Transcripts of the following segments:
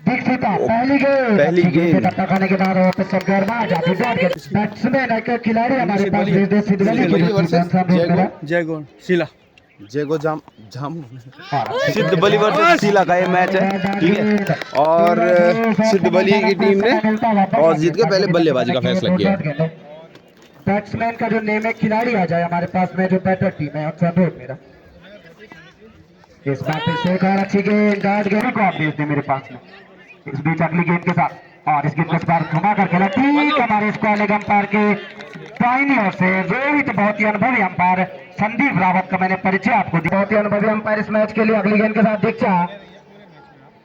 दीक्षिता पहली गेंद, पहली गेंद। धक्का खाने के बाद वापस गर्मा जाती बैट्समैन एक खिलाड़ी हमारे पास सिद्धवली जय गो शीला जेगो जाम जाम सिद्धवली वर्सेस शीला का ये मैच है, ठीक है। और सिद्धवली की टीम ने टॉस जीत के पहले बल्लेबाजी का फैसला किया है। बैट्समैन का जो नेम है खिलाड़ी आ जाए हमारे पास में, जो बैटर टीम है उसका अनुरोध मेरा। इस बार फिर से एक और अच्छी गेंद, गार्ड गेंद को आप भेज दें मेरे पास में। इस बीच अगली गेंद के साथ, और इस गेंद को इस बार घुमा कर खेला, ठीक हमारे स्क्वाड अंपायर के दाहिनी ओर से रोहित, बहुत ही अनुभवी अंपायर संदीप रावत का मैंने परिचय आपको दिया, बहुत ही अनुभवी अंपायर इस मैच के लिए। अगली गेंद के साथ दीक्षा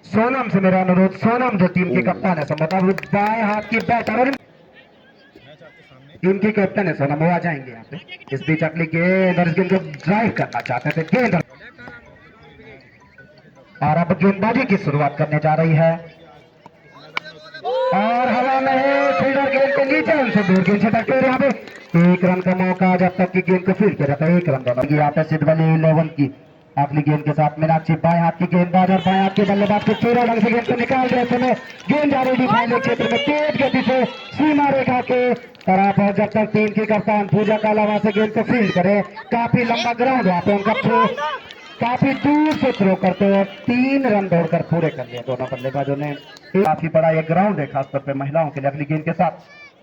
सोनम से मेरा अनुरोध, सोनम जो टीम की कप्तान है, मतलब बाएं हाथ की बैटर टीम की कैप्टन है सोनम, वो आ जाएंगे यहाँ पे। इस बीच अगली गेंद, और इस गेंद को ड्राइव करना चाहते थे गेंद, और अब गेंदबाजी की शुरुआत करने जा रही है, और हवा में है, फील्डर गेंद के नीचे उनसे दूर गेंद से टक्कर। यहाँ पे एक रन का मौका, जब तक की गेंद को फील्ड किया जाता है, एक रन दोनों यहाँ पे सिद्धवली 11 की। अगली गेंद के साथ मीनाक्षी बाएं हाथ की गेंदबाज, और बाएं हाथ के बल्लेबाज के चोरा ढंग से गेंद को निकाल रहे समय गेंद जा रही फाइनल क्षेत्र में तेज गति से सीमा रेखा के तरफ, और जब तक टीम की कप्तान पूजा कालावा से गेंद को फील्ड करे, काफी लंबा ग्राउंड वहां पे उनका थ्रो काफी दूर से थ्रो करते हुए 3 रन दौड़कर पूरे कर लिए दोनों बल्लेबाजों ने। काफी बड़ा ये ग्राउंड है खासतौर पे महिलाओं के लिए। अगली गेंद के साथ,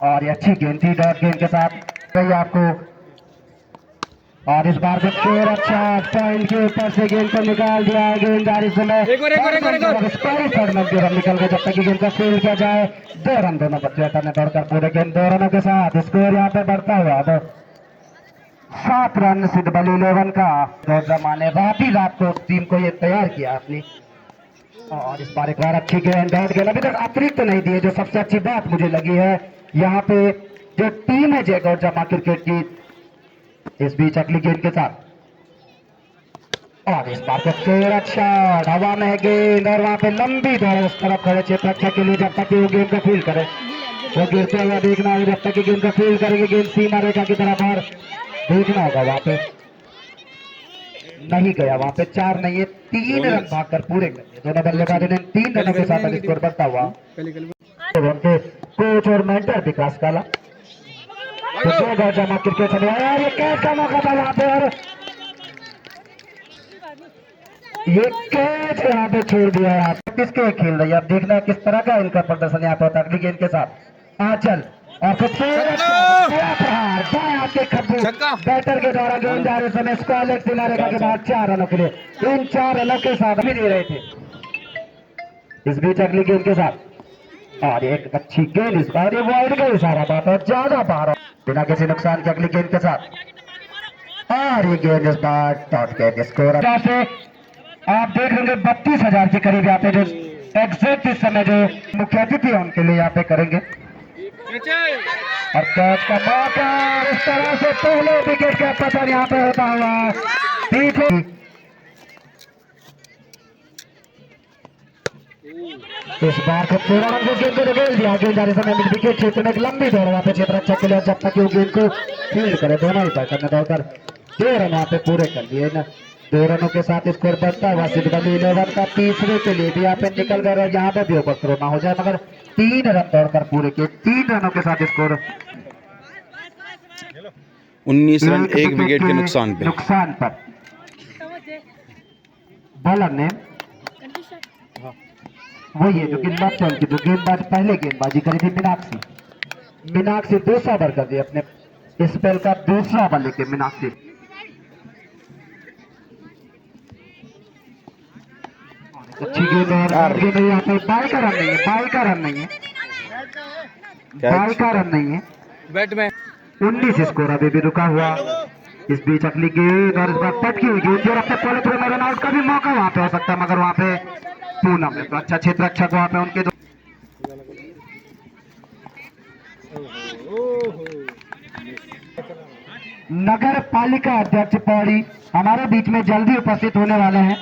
और ये अच्छी गेंद थी, डॉट गेंद के साथ कही आपको, और इस बार को शेर अच्छा पॉइंट के ऊपर से गेंद को निकाल दिया है। गेंददारी समय रन निकल गए, जब तक गेंद को फील्ड किया जाए 2 रन दोनों बच्चे ने दौड़कर पूरे गेंद 2 रनों के साथ स्कोर यहाँ पे बढ़ता हुआ 7 रन सिद्धवली 11 का। तो जमाने वापी रात को टीम को ये तैयार किया अपनी, और इस बार एक बार अच्छी गेंद, डॉट गेंद अभी तक अतिरिक्त नहीं दिए, जो सबसे अच्छी बात मुझे लगी है यहाँ पे जो टीम है जय गौर जमा क्रिकेट की। इस बीच अगली गेंद के साथ, और इस बार को शेर अच्छा हवा में गेंद, और वहां पे लंबी दौड़ उस तरफ खड़े क्षेत्र रक्षा के लिए, जब तक वो गेंद को फील्ड करे, वो गिरते हुए देखना है, जब तक गेंद को फील्ड करेंगे गेंद सीमा रेखा की तरफ, और देखना होगा वहां पे नहीं गया, वहां पे 4 नहीं है 3 रन भागकर पूरे कर दिए दोनों बल्लेबाजों ने। 3 रनों के साथ स्कोर बढ़ता हुआ उनके कोच और मेंटर विकास काला। तो जमा क्रिकेट चले आया, ये कैच का मौका था वहां पे, और ये कैच यहाँ पे छोड़ दिया है। किसके खेल रही है, अब देखना किस तरह का इनका प्रदर्शन यहाँ पे होता है। अगली गेंद के साथ आंचल, और बैटर के द्वारा गेंद जा रहे समय स्क्वायर सीमा रेखा के बाद 4 रनों के लिए, इन 4 रनों के साथ भी नहीं रहे थे। इस बीच अगली गेंद के साथ, और एक अच्छी गेंद, इस बार ये वाइड गई, सारा बात है ज्यादा बाहर बिना किसी नुकसान के। अगली गेंद के साथ, और ये गेंद इस बार डॉट गेंद, स्कोर आप देख लेंगे 32,000 के करीब यहाँ पे जो एग्जैक्ट इस समय जो मुख्य अतिथि है उनके लिए यहाँ पे करेंगे, और कैच का मौका इस तरह से पहले विकेट का पतन यहाँ पे होता हुआ पीछे। इस बार को पूरा रन गेंद को धकेल दिया, गेंद जाने समय विकेट क्षेत्र में एक लंबी दौड़ वहां पे क्षेत्र रक्षा के लिए, जब तक वो गेंद को फील्ड करे, दोनों ही बैटर ने दौड़कर 2 रन यहाँ पे पूरे कर दिए ना। 2 रनों के साथ स्कोर बढ़ता हुआ सिद्धवली 11 का। तीसरे के लिए भी यहाँ पे निकल गए, और यहाँ पे भी ओवर थ्रो ना हो जाए, मगर 3 रन दौड़कर पूरे किए, 3 रनों के साथ स्कोर 19 रन 1 विकेट के नुकसान पर। बॉलर ने वही है जो गेंदबाज की जो गेंदबाज पहले गेंदबाजी करी थी मीनाक्षी दूसरा ओवर कर दिया अपने स्पेल का, दूसरा ओवर लेके मीनाक्षी। अच्छी गेंद है, यहाँ पे बाई का रन नहीं है, बाई का रन नहीं है बैट में 19 स्कोर अभी भी रुका हुआ। इस बीच अगली गेंद, और इस बार पटकी हुई गेंद, जो रखते पॉलिथ्रो में रन आउट का भी मौका वहां पे हो सकता है, मगर वहां पे पूनम में तो अच्छा क्षेत्र रक्षक वहां पे उनके नगर पालिका अध्यक्ष पौड़ी हमारे बीच में जल्दी उपस्थित होने वाले हैं,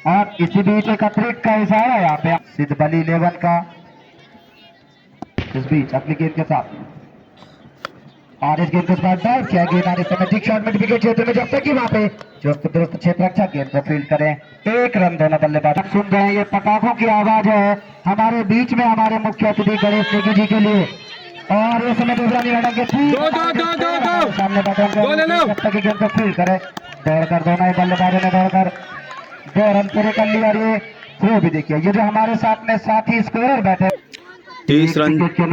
और इसी बीच एक अतिरिक्त का इशारा यहाँ पे सिद्धवली 11 का। इस बीच अगली गेंद के साथ, और इस गेंद को इस बार डाउट किया, गेंद आने समय ठीक शॉट में विकेट क्षेत्र में, जब तक कि वहां पे जो दुरुस्त क्षेत्र रक्षा गेंद को फील्ड करें। एक रन दोनों बल्लेबाज। सुन रहे हैं ये पटाखों की आवाज है हमारे बीच में हमारे मुख्य अतिथि गणेश नेगी जी के लिए। और इस समय दूसरा निवारण के सामने जब तक गेंद को फील्ड करे, दौड़कर दोनों ही बल्लेबाजों ने दौड़कर 2 रन पूरे कर लिए। और ये थ्रो भी देखिए, ये जो हमारे साथ में साथी स्कोरर बैठे 30 रन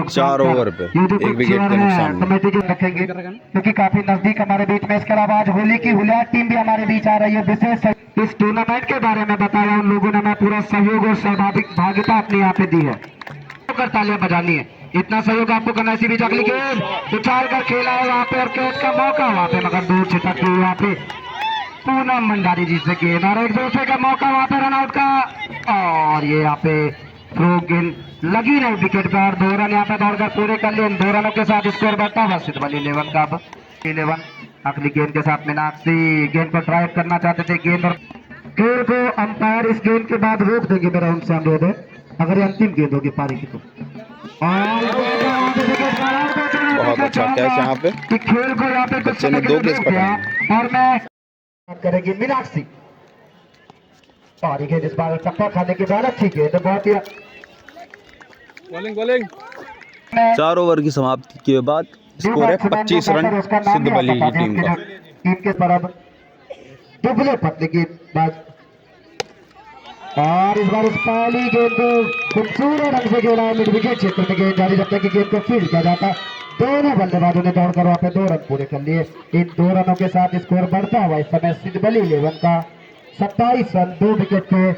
4 ओवर पे, 1 विकेट के नुकसान में। कमेटी के रखेंगे क्योंकि काफी नजदीक हमारे बीच में। इसके अलावा आज होली की हुलिया टीम भी हमारे बीच आ रही है। विशेष इस टूर्नामेंट के बारे में बताया उन लोगों ने, मैं पूरा सहयोग और सहभागिता अपनी यहाँ पे दी है। तालियां बजानी है, इतना सहयोग आपको करना है। इसी बीच अगली गेंद उछाल कर खेला है वहाँ पे और कैच का मौका वहाँ पे, मगर दूर छिटक गई वहाँ पे पूनम मंडारी जी से गेंद। और एक दूसरे का मौका वहाँ पे रन आउट का, और ये यहाँ पे थ्रो गेंद लगी नहीं विकेट पे। और 2 रन यहाँ पे दौड़कर पूरे कर लिए। 2 रनों के साथ स्कोर बढ़ता हुआ सिद्ध बली 11 का। अब 11 अगली गेंद के साथ मीनाक्षी गेंद को ड्राइव करना चाहते थे। गेंद और खेल को अंपायर इस गेंद के बाद रोक देंगे, मेरा उनसे अनुरोध है, अगर ये अंतिम गेंद होगी पारी की तो। बहुत अच्छा कैच यहाँ पे, खेल को यहाँ पे बच्चे ने 2 कैच पकड़े। और मैं करेगी मीनाक्षी, पारी गेंद इस बार टप्पा खाने के बाद अच्छी गेंद, बहुत ही बॉलिंग 4 ओवर की समाप्ति के बाद स्कोर है 25 रन सिद्ध बली की टीम का। टीम के बराबर दुबले पतले गेंदबाज। और इस बार इस पहली गेंद को खूबसूरत ढंग से खेला है मिड विकेट क्षेत्र में गेंद जारी, जब तक कि गेंद को फील्ड किया जाता। दोनों बल्लेबाजों ने दौड़कर वहां पे 2 रन पूरे कर लिए। इन 2 रनों के साथ स्कोर बढ़ता हुआ इस समय सिद्ध बली 11 का 27 रन 2 विकेट पे।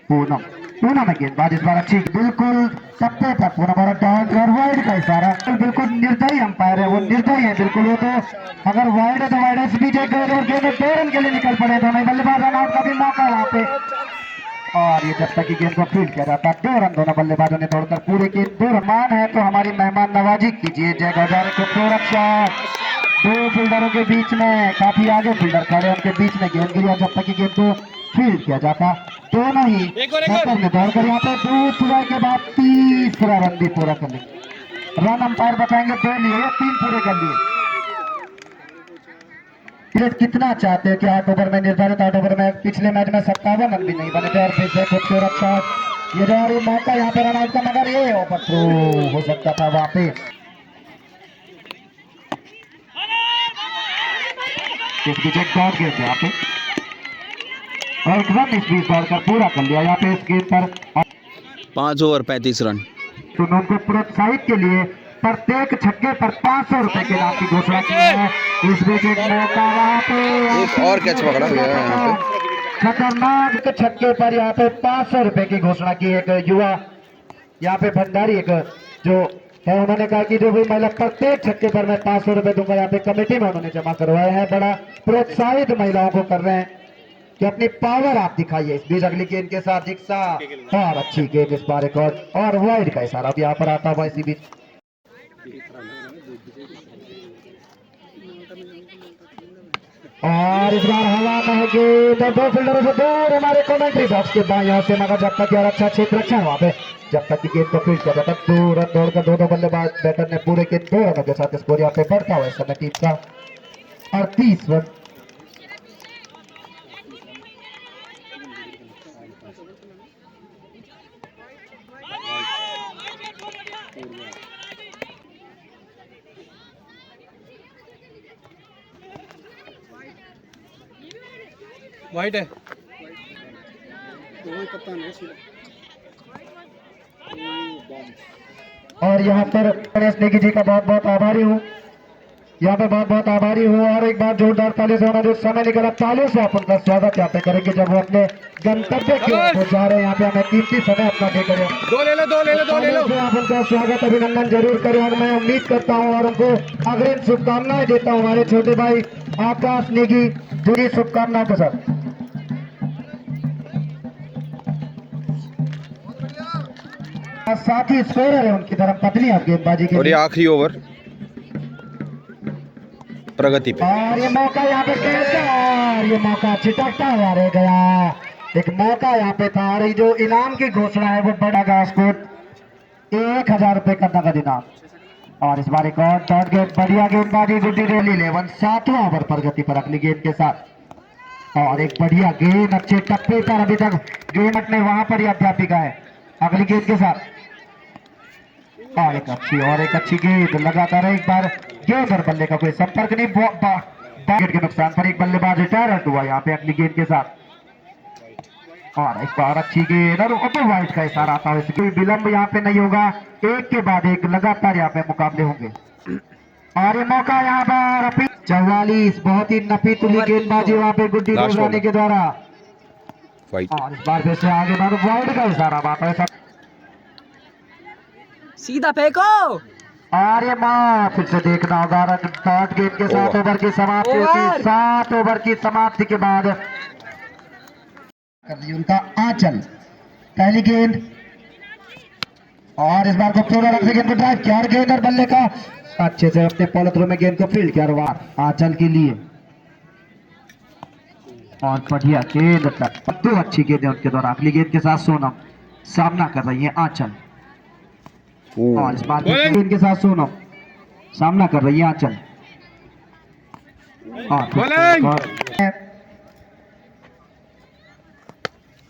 पूनम में गेंदबाज इस बार अच्छी, बिल्कुल टप्पे पर पूनम और वाइड का इशारा, बिल्कुल निर्दयी अंपायर है, वो निर्दयी है बिल्कुल। वो तो अगर वाइड है तो वाइड है, बीच एक और गेंद 2 रन के लिए निकल पड़े दोनों बल्लेबाज, रन आउट का भी मौका यहाँ पे। और ये जब तक की गेंद को फील्ड किया जाता, 2 रन दोनों बल्लेबाजों ने दौड़कर पूरे के 2 रन है। तो हमारी मेहमान नवाजी कीजिए जय गौजारे को रक्षा 2 फील्डरों के बीच में, काफी आगे फील्डर खड़े, उनके बीच में गेंद गिरी। जब तक की गेंद को फील्ड किया जाता, दोनों ही ने दौड़कर यहाँ पे दूसरे के बाद 3रा रन भी पूरा कर लिया। रन अंपायर बताएंगे 2 लिए, 3 पूरे कर लिए। कितना चाहते हैं कि 8 ओवर में निर्धारित 8 ओवर में, पिछले मैच में 57 रन भी नहीं बने थे। और फिर से खुद को रक्षा, ये जो मौका यहाँ पे रन आउट का, मगर ये ओवर थ्रो हो सकता था वहां पे। इस बीच एक दौड़ गए थे यहाँ पे, और एक रन इस बीच दौड़कर पूरा कर लिया यहाँ पे इस गेंद पर। 5 ओवर 35 रन। तो उनको प्रोत्साहित के लिए प्रत्येक छक्के पर 500 रुपए के इनाम की घोषणा की है। इस बीच एक मौका वहाँ पे, एक और कैच पकड़ा गया है यहाँ पे, खतरनाक छक्के पर यहाँ पे 500 रुपए की घोषणा की। एक युवा यहाँ पे भंडारी एक जो है, उन्होंने कहा कि जो भी महिला प्रत्येक छक्के पर मैं 500 रुपए दूंगा। यहाँ पे कमेटी में उन्होंने जमा करवाए हैं, बड़ा प्रोत्साहित महिलाओं को कर रहे हैं कि अपनी पावर आप दिखाइए। इस बीच अगली गेंद के साथ दीक्षा, और अच्छी गेंद इस बार एक और वाइड का इशारा भी यहाँ पर आता हुआ इसी बीच। और इस बार हवा में गेंद 2 फील्डरों से दूर हमारे कमेंट्री बॉक्स के बाएं से, मगर जब तक यार अच्छा क्षेत्र रक्षा वहां पे, जब तक की गेंद को फील्ड किया जाता, 2 रन दौड़कर 2 बल्लेबाज बैटर ने पूरे के 2 रनों के साथ स्कोर यहाँ पे बढ़ता हुआ इस समय टीम का 38 रन। वाइट है, और यहाँ पर गणेश नेगी जी का बहुत बहुत आभारी हूँ, यहाँ पे बहुत बहुत आभारी हूँ। और एक बार जोरदार ताली से जो समय निकला, तालियों से आप उनका स्वागत यहाँ पे करेंगे जब वो अपने गंतव्य की ओर जा रहे हैं। यहाँ पे हमें कीमती समय अपना दे करें, 2 ले लो। आप उनका स्वागत अभिनंदन जरूर करें। और मैं उम्मीद करता हूँ और उनको अग्रिम शुभकामनाएं देता हूँ हमारे छोटे भाई आकाश नेगी, जुड़ी शुभकामनाओं के साथ। साथ ही स्कोरर है उनकी तरफ पतली गेंदबाजी के, और ये आखिरी ओवर प्रगति पे। और ये मौका यहाँ पे कैसा, और ये मौका छिटकता हुआ रह गया। एक मौका यहाँ पे था, और जो इनाम की घोषणा है वो बढ़ेगा, स्कोर 1000 रुपए का नगद इनाम। और इस बार एक और डॉट गेंद, बढ़िया गेंदबाजी गुड्डी रेली 11 7वां ओवर प्रगति पर अगली गेंद के साथ। और एक बढ़िया गेंद अच्छे टप्पे पर अभी तक गेंद अपने वहां पर ही अध्यापिका है अगली गेंद के साथ। और एक अच्छी गेंद लगातार एक बार गेंद और बल्ले का कोई संपर्क नहीं, विकेट के नुकसान पर एक बल्लेबाज रिटायर्ड हुआ यहाँ पे अगली गेंद के साथ। और इस बार अच्छी गेंद और ओपन वाइड का इशारा आता है, कोई विलंब यहाँ पे नहीं होगा, एक के बाद एक लगातार यहाँ पे मुकाबले होंगे। और ये मौका यहाँ पर 44 बहुत ही नफी तुली गेंदबाजी वहाँ पे गुड्डी रोजानी के द्वारा। और इस बार फिर से आगे बढ़ो, वाइड का इशारा आता है, सीधा फेंको। और ये मां फिर से देखना होगा डॉट गेंद के साथ ओवर की समाप्ति होती, 7 ओवर की समाप्ति के बाद कर दी उनका आंचल पहली गेंद। और इस बार खूबसूरत रन से गेंद को ड्राइव किया और गेंद और बल्ले का अच्छे से अपने पॉलिथ्रो में गेंद को फील्ड किया वार आंचल के लिए। और बढ़िया गेंद तक 2 अच्छी गेंदें उनके द्वारा अगली गेंद के साथ सोनम सामना कर रही है आंचल। और इस बार गेंद के साथ सोनम सामना कर रही है आंचल।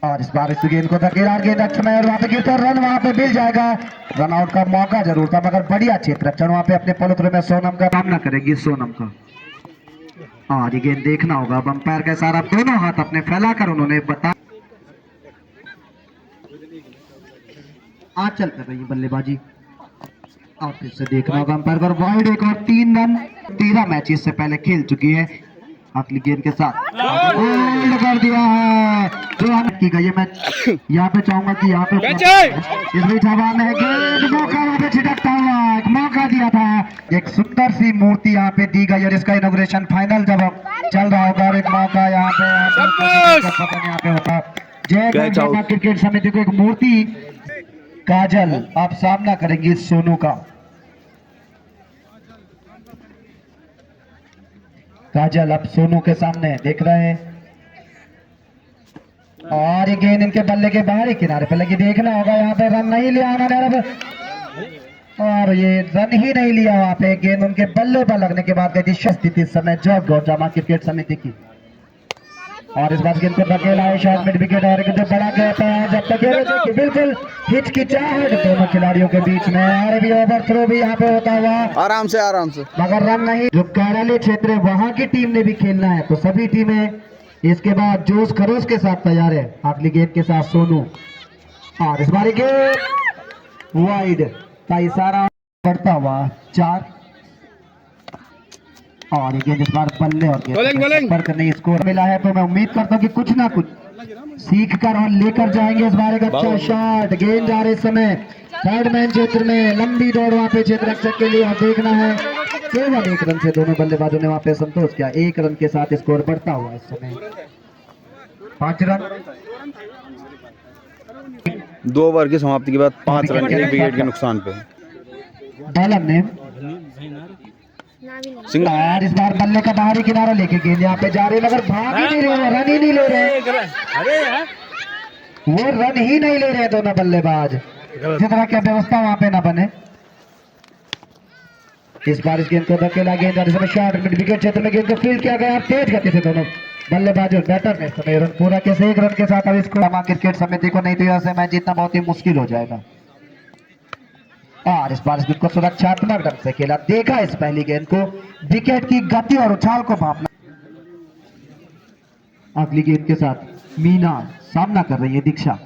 और इस बार इस गेंद को धकेला गेंद अच्छा में और वहां पे गिरता रन वहां पे मिल जाएगा, रन आउट का मौका जरूर था मगर बढ़िया क्षेत्र रक्षण वहां पे अपने पॉलिथ्रो में सोनम का सामना करेगी सोनम का। और ये गेंद देखना होगा, अंपायर का इशारा दोनों हाथ अपने फैलाकर उन्होंने बता आंचल कर रही है बल्लेबाजी। और फिर से देखना होगा अंपायर पर वाइड एक और 3 रन 13 मैच इससे पहले खेल चुकी है अगली गेंद के साथ होल्ड कर दिया है जो की गई है। मैं यहाँ पे चाहूंगा कि यहाँ पे इस बीच हवा में गेंद मौका वहाँ पे छिटकता हुआ एक मौका दिया था, एक सुंदर सी मूर्ति यहाँ पे दी गई और इसका इनॉग्रेशन फाइनल जब चल रहा होगा और एक मौका यहाँ पे होता जय क्रिकेट समिति को एक मूर्ति काजल आप सामना करेंगे सोनू का। काजल अब सोनू के सामने देख रहे हैं और ये गेंद इनके बल्ले के बाहरी किनारे पे लगी, देखना होगा यहाँ पे रन नहीं लिया उन्होंने और ये रन ही नहीं लिया वहाँ पे गेंद उनके बल्ले पर लगने के बाद गई थी स्थिति इस समय जॉब गौजामा क्रिकेट समिति की। और इस बार गेंद को धकेला है शॉट मिड विकेट और जो बड़ा गैप है जब तक बिल्कुल हिचकिचाहट दोनों खिलाड़ियों के बीच में और भी ओवर थ्रो भी यहाँ पे होता हुआ आराम से मगर रन नहीं। जो कार्यालय क्षेत्र है वहां की टीम ने भी खेलना है तो सभी टीमें इसके बाद जोश खरोश के साथ तैयार है अगली गेंद के साथ सोनू। और इस बार गेंद वाइड का इशारा बढ़ता हुआ 4 और ये गेंद इस बार बल्ले और संपर्क नहीं स्कोर मिला है तो मैं उम्मीद करता हूँ कि कुछ ना कुछ सीख कर और लेकर जाएंगे इस बार। एक अच्छा शॉट गेंद जा रहे समय थर्ड मैन क्षेत्र में लंबी दौड़ वहाँ पे क्षेत्र रक्षक के लिए और देखना है केवल 1 रन से दोनों बल्लेबाजों ने वहाँ पे संतोष किया, 1 रन के साथ स्कोर बढ़ता हुआ इस समय 5 रन 2 ओवर की समाप्ति के बाद 5 रन के विकेट के नुकसान पे बॉलर ने सिंगल। इस बार बल्ले का बाहरी किनारा लेके गेंद यहाँ पे जा रही मगर भाग ही नहीं रहे, रन ही नहीं ले रहे, वो रन ही नहीं ले रहे दोनों बल्लेबाज, जिस तरह की व्यवस्था वहां पे ना बने। इस बार इस गेंद को धकेला गेंद और इसमें शॉट मिड विकेट क्षेत्र में गेंद को फील्ड किया गया तेज गति से दोनों बल्लेबाज और बैटर ने समय रन पूरा कैसे 1 रन के साथ अब इसको क्रिकेट समिति को नहीं दिया मैच जीतना बहुत ही मुश्किल हो जाएगा। और इस बार इस गेंद को सुरक्षात्मक ढंग से खेला, देखा इस पहली गेंद को विकेट की गति और उछाल को मापना। अगली गेंद के साथ मीना सामना कर रही है दीक्षा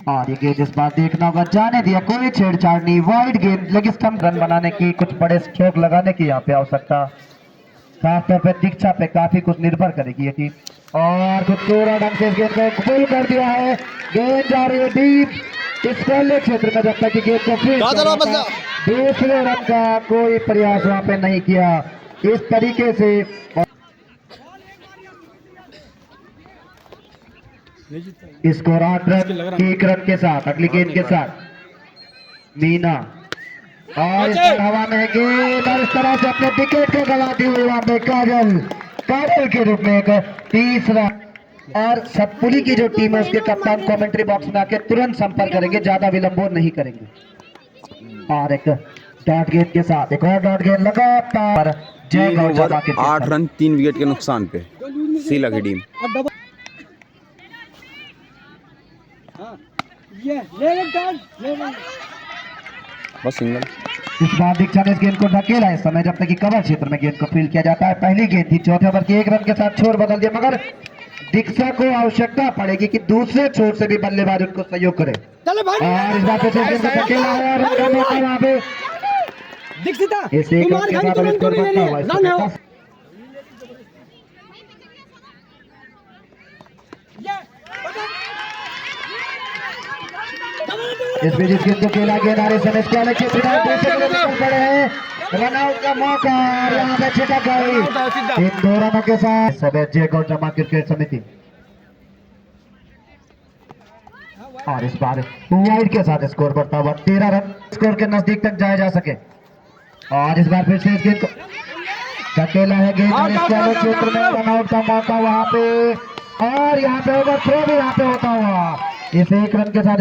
और ये गेंद इस बार देखना होगा जाने दिया, कोई छेड़छाड़ नहीं, वाइड गेंद लेग स्टंप रन बनाने की कुछ बड़े स्ट्रोक लगाने की यहाँ पे आवश्यकता खासतौर पे दीक्षा पे काफी कुछ निर्भर करेगी ये टीम। और खूबसूरत ढंग से इस गेंद को गोल कर दिया है, गेंद जा रही है डीप इस पहले क्षेत्र में जब तक गेंद को फिर दूसरे रन का कोई प्रयास वहां पे नहीं किया इस तरीके से। स्कोर 8 रन 1 रन के साथ अगली गेंद के साथ मीना और इस पर हवा में गेंद और इस तरह से अपने विकेट को गंवाती हुई वहां पे काजल के रूप में एक तीसरा। और सतपुली की जो टीम है उसके कप्तान कमेंट्री बॉक्स में आके तुरंत संपर्क करेंगे, ज्यादा विलंब नहीं करेंगे। और एक डॉट गेंद के साथ एक और डॉट गेंद लगातार जय 3 गौर ओवर जमा के 8 रन 3 विकेट के नुकसान पे शीला की टीम। बस सिंगल। इस बार दीक्षा ने इस गेंद को धकेला इस समय जब तक कि कवर क्षेत्र में गेंद को फील्ड किया जाता है। पहली गेंद थी, चौथे ओवर के 1 रन के साथ छोर बदल दिया, मगर दीक्षा को आवश्यकता पड़ेगी कि दूसरे छोर से भी बल्लेबाज उनको सहयोग करे और इस बार फिर से गेंद को धकेला है और उनका मौका वहां पे इस एक रन के साथ अब स्कोर बनता हुआ इस समय इस बीच इस गेंद को खेला गेंद आ रहे समय इसके अलग क्षेत्र में दूसरे के लिए पड़े हैं, रन आउट का मौका और यहाँ पे छिटक गई इन 2 रनों के साथ समय जय गौर जमा क्रिकेट समिति और इस बार वाइड के साथ स्कोर बढ़ता हुआ 13 रन स्कोर के नजदीक तक जाया जा सके और इस बार फिर से इस गेंद को धकेला है गेंद और इसके अलग क्षेत्र में रन आउट का मौका वहां पे और यहाँ पे ओवर थ्रो भी यहाँ पे होता हुआ इस 1 रन के साथ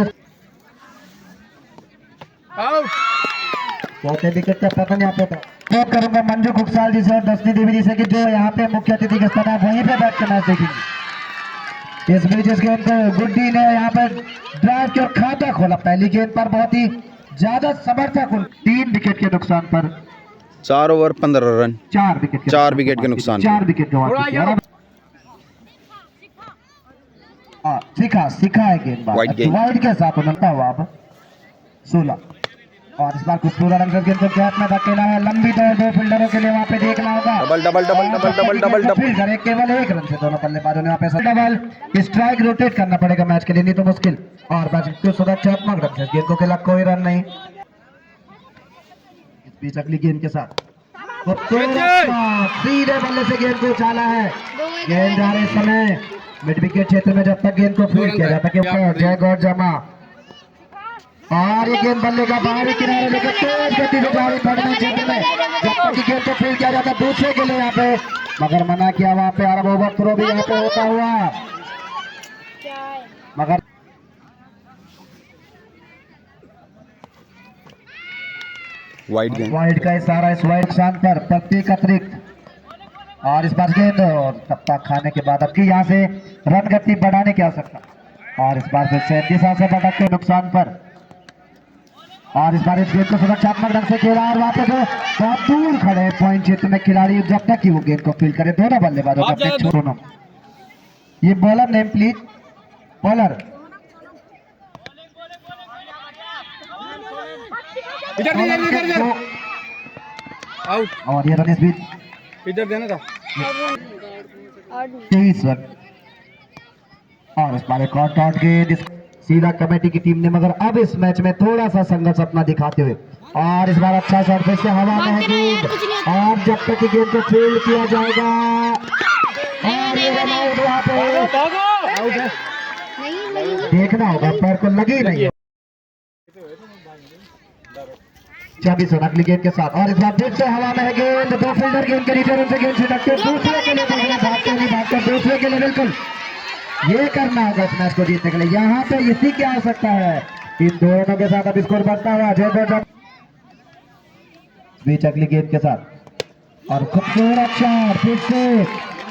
चौथे विकेट का पतन यहाँ पे था। मैं करूंगा मंजू खुकसाल जी से और दसनी देवी जी से कि जो यहाँ पे मुख्य अतिथि के स्थान वहीं पे बैठ कर मैच देखेंगे। इस बीच इस गेंद को गुड्डी ने यहाँ पे ड्राइव किया और खाता खोला पहली गेंद पर बहुत ही ज्यादा समर्थक 3 विकेट के नुकसान पर 4 ओवर 15 रन 4 विकेट के नुकसान 4 विकेट गंवा सीखा है गेंदबाज वाइड के साथ उन्होंने हुआ अब 16 और इस बार कुछ पूरा रंग गेंद को गैप में धकेला है, लंबी दौड़ 2 फील्डरों के लिए वहां पे देखना होगा डबल फील्डर केवल 1 रन से दोनों बल्लेबाजों ने वहां पे डबल स्ट्राइक रोटेट करना पड़ेगा मैच के लिए नहीं तो मुश्किल और बस सुरक्षात्मक रन से गेंद को खेला कोई रन नहीं। इस बीच अगली गेंद के साथ सीधे बल्ले से गेंद को उछाला है, गेंद जा रहे समय मिड विकेट क्षेत्र में जब तक गेंद को फील्ड किया जाता है जय गौर जमा और ये गेंद बल्ले का बाहरी किनारे लेकर तेज गति से जा रही पड़ने क्षेत्र में जब तक कि गेंद को फील्ड किया जाता दूसरे के लिए यहाँ पे मगर मना किया वहां पे और ओवर थ्रो भी यहाँ पे होता हुआ मगर वाइड का इशारा इस वाइड नुकसान पर प्रत्येक अतिरिक्त और इस बार गेंद और टप्पा खाने के बाद अब की यहाँ से रन गति बढ़ाने की आवश्यकता और इस बार फिर से दिशा से भटक के नुकसान पर और इस बार इस गेंद को सुरक्षात्मक ढंग से खेला और वहां पे बहुत दूर खड़े पॉइंट क्षेत्र में खिलाड़ी जब तक कि वो गेंद को फील्ड करे दोनों बल्लेबाजों का पिच दोनों ये बॉलर नेम प्लीज बॉलर और ये रन इस बीच इधर देना था 23 रन और इस बार एक और डॉट गेंद सीधा कमेटी की टीम ने मगर अब इस मैच में थोड़ा सा संघर्ष अपना दिखाते हुए और इस बार अच्छा शॉट फिर से हवा में है गेंद और जब तक गेंद को फील्ड किया जाएगा और ये रन आउट वहां पे देखना होगा पैर को लगी नहीं है 26 रन अगली गेंद के साथ और इस बार फिर से हवा में है गेंद 2 फील्डर गेंद के नीचे उनसे गेंद छिटकते दूसरे के लिए देखना भागते नहीं भागते दूसरे के लिए बिल्कुल ये करना होगा इस मैच को जीतने के लिए यहाँ पे इसी की आवश्यकता है इन दोनों के साथ अब स्कोर बढ़ता हुआ जय बीच अगली गेंद के साथ और खूबसूरत शॉट फिर से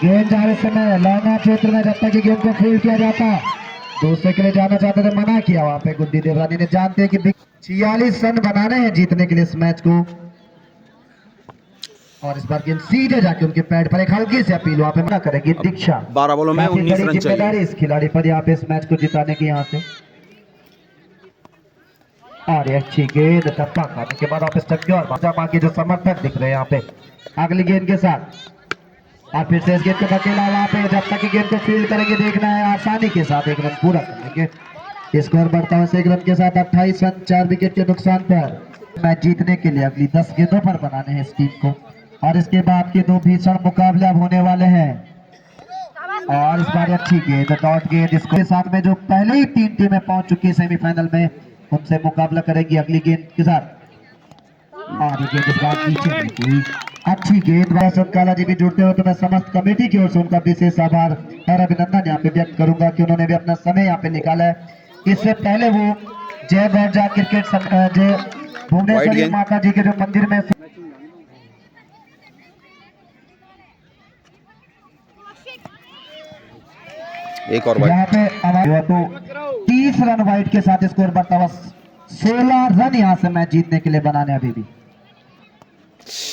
गेंद जा रहे समय लौंगा क्षेत्र में जब तक गेंद को फील्ड किया जाता दूसरे के लिए जाना चाहते थे मना किया वहां पे गुड्डी देवरानी ने जानते हैं कि 46 रन बनाने हैं जीतने के लिए इस मैच को और इस बार गेंद सीधे जाके उनके पैड पर एक हल्की से अपील वहां पे मना करेगी दीक्षा 12 बॉलों में 19 रन चाहिए इस खिलाड़ी पर यहाँ पे इस मैच को जिताने की यहाँ से और अच्छी गेंद टप्पा खाने के बाद वापस टक्के और जमा के जो समर्थक दिख रहे हैं यहाँ पे अगली गेंद के साथ और फिर से इस गेंद को धकेला वहां पे जब तक गेंद को फील्ड करेंगे देखना है आसानी के साथ 1 रन पूरा कर लेंगे स्कोर बढ़ता है 1 रन के साथ 28 रन 4 विकेट के नुकसान पर मैच जीतने के लिए अगली 10 गेंदों पर बनाने हैं इस टीम को और इसके बाद के 2 भीषण मुकाबले अब होने वाले हैं और इस बार अच्छी गेंद डॉट गेंद इसके साथ में जो पहले ही 3 टीमें पहुंच चुकी है सेमीफाइनल में उनसे मुकाबला करेगी अगली गेंद के साथ और गेंद इस बार पीछे अच्छी गेंद काला जी भी जुड़ते हो तो मैं समस्त कमेटी की ओर से उनका विशेष आभार और अभिनंदन यहाँ पे व्यक्त करूंगा कि उन्होंने भी अपना समय यहाँ पे निकाला है। इससे पहले वो जय गौर क्रिकेट जय भुवनेश्वरी गेंद। माता जी के जो मंदिर में एक और वाइड। यहाँ पे हमारे तो 30 रन वाइट के साथ स्कोर बढ़ता हुआ 16 रन यहाँ से मैच जीतने के लिए बनाने अभी भी।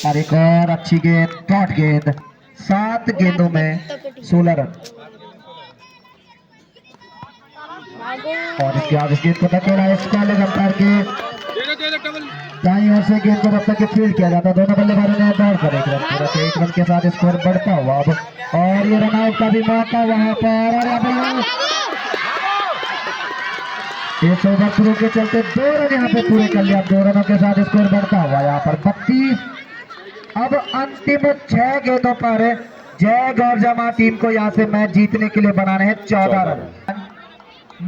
और एक और अच्छी गेंद, डॉट गेंद, 7 गेंदों में 16 रन। और इसके बाद इस गेंद को धकेला इस कॉलेज अंपायर के दाईं ओर से गेंद को रफ्ता के फील्ड किया जाता है। दोनों बल्लेबाजों ने दौड़ कर एक रन पूरा, तो 1 रन के साथ स्कोर बढ़ता हुआ अब। और ये रन आउट का भी मौका वहां पर, और यहाँ पे इस ओवर थ्रू के चलते 2 रन यहाँ पे पूरे कर लिया। 2 रनों के साथ स्कोर बढ़ता हुआ यहाँ पर 32। अब अंतिम 6 गेंदों पर जय गौर जमा टीम को यहाँ से मैच जीतने के लिए बनाने हैं 14 रन।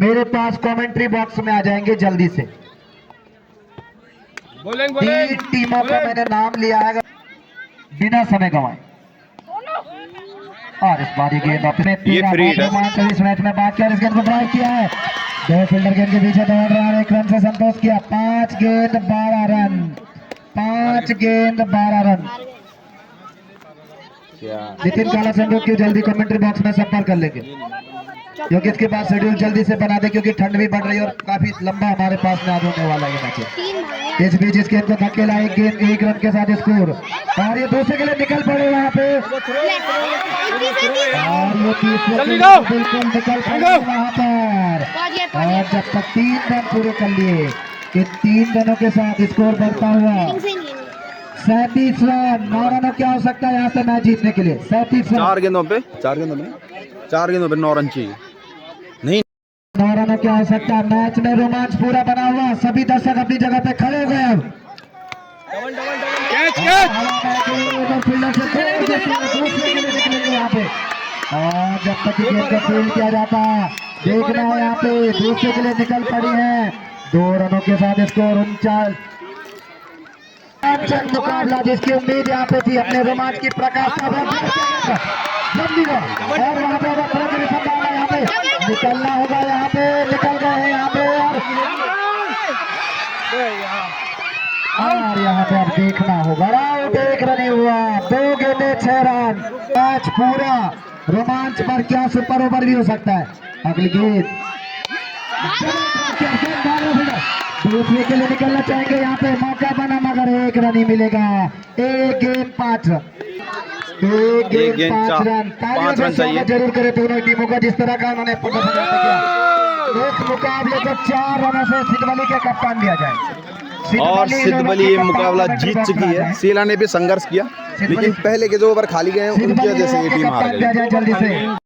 मेरे पास कमेंट्री बॉक्स में आ जाएंगे जल्दी से। बोलेंगे 3 टीमों का मैंने नाम लिया है बिना समय गंवाए। और इस बार ये गेंद अपने फ्री है। इस मैच में बात किया, इस गेंद को ड्राइव किया है। 2 फील्डर गेंद के पीछे दौड़ रहा है, 1 रन से संतोष किया। 5 गेंद 12 रन, 5 गेंद 12 रन। नितिन काला संघ क्यों जल्दी कमेंट्री बॉक्स में संपर्क कर लेंगे, क्योंकि इसके बाद शेड्यूल जल्दी से बना दे, क्योंकि ठंड भी बढ़ रही है और काफी लंबा हमारे पास में आज होने वाला है मैच। इस बीच इस गेंद को धकेला, 1 गेंद 1 रन के साथ स्कोर। और ये दूसरे के लिए निकल पड़े यहाँ पे, और ये तीसरे के लिए बिल्कुल निकल पड़े वहाँ पर। और जब तक 3 रन पूरे कर लिए, ये 3 रनों के साथ स्कोर बढ़ता हुआ 37 रन। 9 रनों की आवश्यकता है यहाँ से मैच जीतने के लिए। 37 रन, 4 गेंदों पे 9 रन चाहिए। नहीं 9 रनों की आवश्यकता। मैच में रोमांच पूरा बना हुआ, सभी दर्शक अपनी जगह पे खड़े हो गए। अब कैच कैच फील्डर से दूसरे के लिए निकलेंगे यहाँ पे। और जब तक गेंद को फील्ड किया जाता, देखना है यहाँ पे दूसरे के लिए निकल पड़ी है। 2 रनों के साथ स्कोर 39। मुकाबला जिसकी उम्मीद यहाँ पे थी, अपने रोमांच की प्रकाश और वहाँ पे संभावना यहाँ पे निकलना होगा। यहाँ पे निकल गए हैं यहाँ पे, और यहाँ पे अब देखना होगा। आउट 1 रन हुआ, 2 गेंदे 6 रन। मैच पूरा रोमांच पर क्या सुपर ओवर भी हो सकता है। अगली गेंद दूसरे के लिए निकलना चाहेंगे, यहाँ पे मौका बना मगर 1 रन ही मिलेगा। 1 गेंद 5 रन, 1 गेंद 5 रन। 5 रन चाहिए जरूर करें दोनों टीमों का, जिस तरह का उन्होंने प्रदर्शन किया। इस मुकाबले को 4 रनों से सिद्धवली के कप्तान दिया जाए। और सिद्धवली ये मुकाबला जीत चुकी है। सेला ने भी संघर्ष किया, लेकिन पहले के जो ओवर खाली गए हैं उनकी वजह से ये टीम हार गई। जल्दी से